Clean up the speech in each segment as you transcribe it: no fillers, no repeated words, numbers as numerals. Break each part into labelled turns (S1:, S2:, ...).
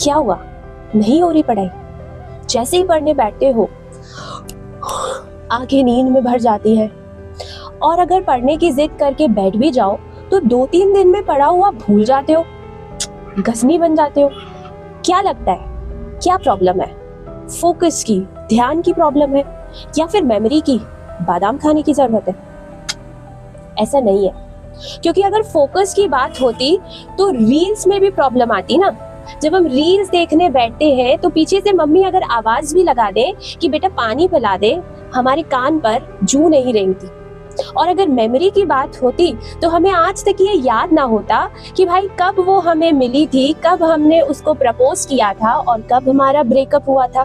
S1: क्या हुआ, नहीं हो रही पढ़ाई? जैसे ही पढ़ने बैठते हो आंखें नींद में भर जाती है, और अगर पढ़ने की जिद करके बैठ भी जाओ तो 2-3 दिन में पढ़ा हुआ भूल जाते हो, गजनी बन जाते हो। क्या लगता है, क्या प्रॉब्लम है? फोकस की, ध्यान की प्रॉब्लम है, या फिर मेमोरी की, बादाम खाने की जरूरत है? ऐसा नहीं है, क्योंकि अगर फोकस की बात होती तो रील्स में भी प्रॉब्लम आती ना। जब हम रील्स देखने बैठते हैं तो पीछे से मम्मी अगर आवाज भी लगा दे कि बेटा पानी पिला दे, हमारे कान पर जू नहीं रेंगती। और अगर मेमोरी की बात होती तो हमें आज तक ये याद ना होता कि भाई कब वो हमें मिली थी, कब हमने उसको प्रपोज किया था और कब हमारा ब्रेकअप हुआ था।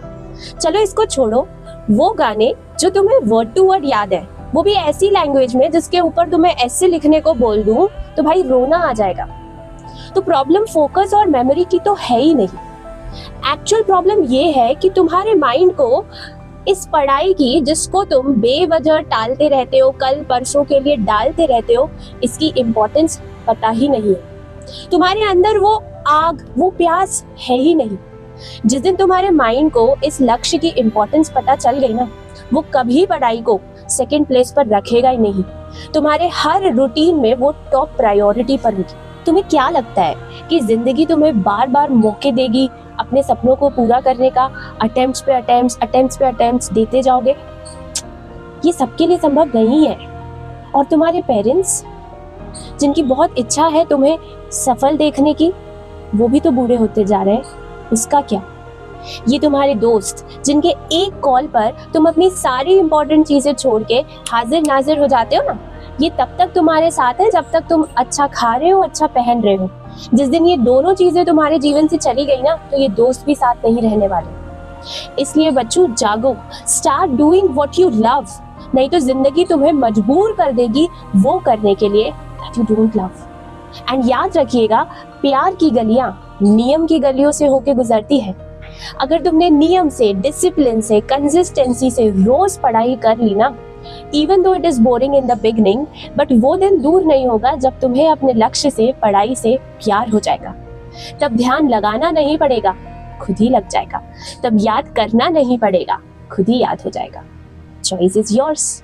S1: चलो इसको छोड़ो, वो गाने जो तुम्हें वर्ड टू वर्ड याद है, वो भी ऐसी लैंग्वेज में जिसके ऊपर तुम्हें ऐसे लिखने को बोल दूं तो भाई रोना आ जाएगा। तो प्रॉब्लम फोकस और मेमोरी की तो है ही नहीं। एक्चुअल प्रॉब्लम ये है कि तुम्हारे माइंड को इस पढ़ाई की, जिसको तुम बेवजह टालते रहते हो, कल परसों के लिए डालते रहते हो, इसकी इम्पोर्टेंस पता ही नहीं है। तुम्हारे अंदर वो आग, वो प्यास है ही नहीं। जिस दिन तुम्हारे माइंड को इस लक्ष्य की इम्पोर्टेंस पता चल गई ना, वो कभी पढ़ाई को सेकंड प्लेस पर रखेगा ही नहीं। तुम्हारे हर रूटीन में वो टॉप प्रायोरिटी पर होगी। तुम्हें क्या लगता है कि जिंदगी तुम्हें बार बार मौके देगी अपने सपनों को पूरा करने का? अटेम्प्ट्स पे अटेम्प्ट्स देते जाओगे? ये सबके लिए संभव नहीं है। और तुम्हारे पेरेंट्स जिनकी बहुत इच्छा है तुम्हें सफल देखने की, वो भी तो बूढ़े होते जा रहे हैं, उसका क्या? ये तुम्हारे दोस्त जिनके एक कॉल पर तुम अपनी सारी इंपॉर्टेंट चीजें छोड़ के हाजिर नाजिर हो जाते हो ना, ये तब तक तुम्हारे साथ है जब तक तुम अच्छा खा रहे हो, अच्छा पहन रहे हो। जिस दिन ये दोनों चीजें तुम्हारे जीवन से चली गई ना, तो ये दोस्त भी साथ नहीं रहने वाले। इसलिए बच्चों जागो, start doing what you love, नहीं तो जिंदगी तुम्हें मजबूर कर देगी वो करने के लिए that you don't love. And याद रखिएगा, प्यार की गलियां नियम की गलियों से होके गुजरती है। अगर तुमने नियम से, डिसिप्लिन से, कंसिस्टेंसी से रोज पढ़ाई कर ली ना, even though it is boring in the beginning, but वो दिन दूर नहीं होगा जब तुम्हें अपने लक्ष्य से, पढ़ाई से प्यार हो जाएगा। तब ध्यान लगाना नहीं पड़ेगा, खुद ही लग जाएगा। तब याद करना नहीं पड़ेगा, खुद ही याद हो जाएगा। Choice is yours.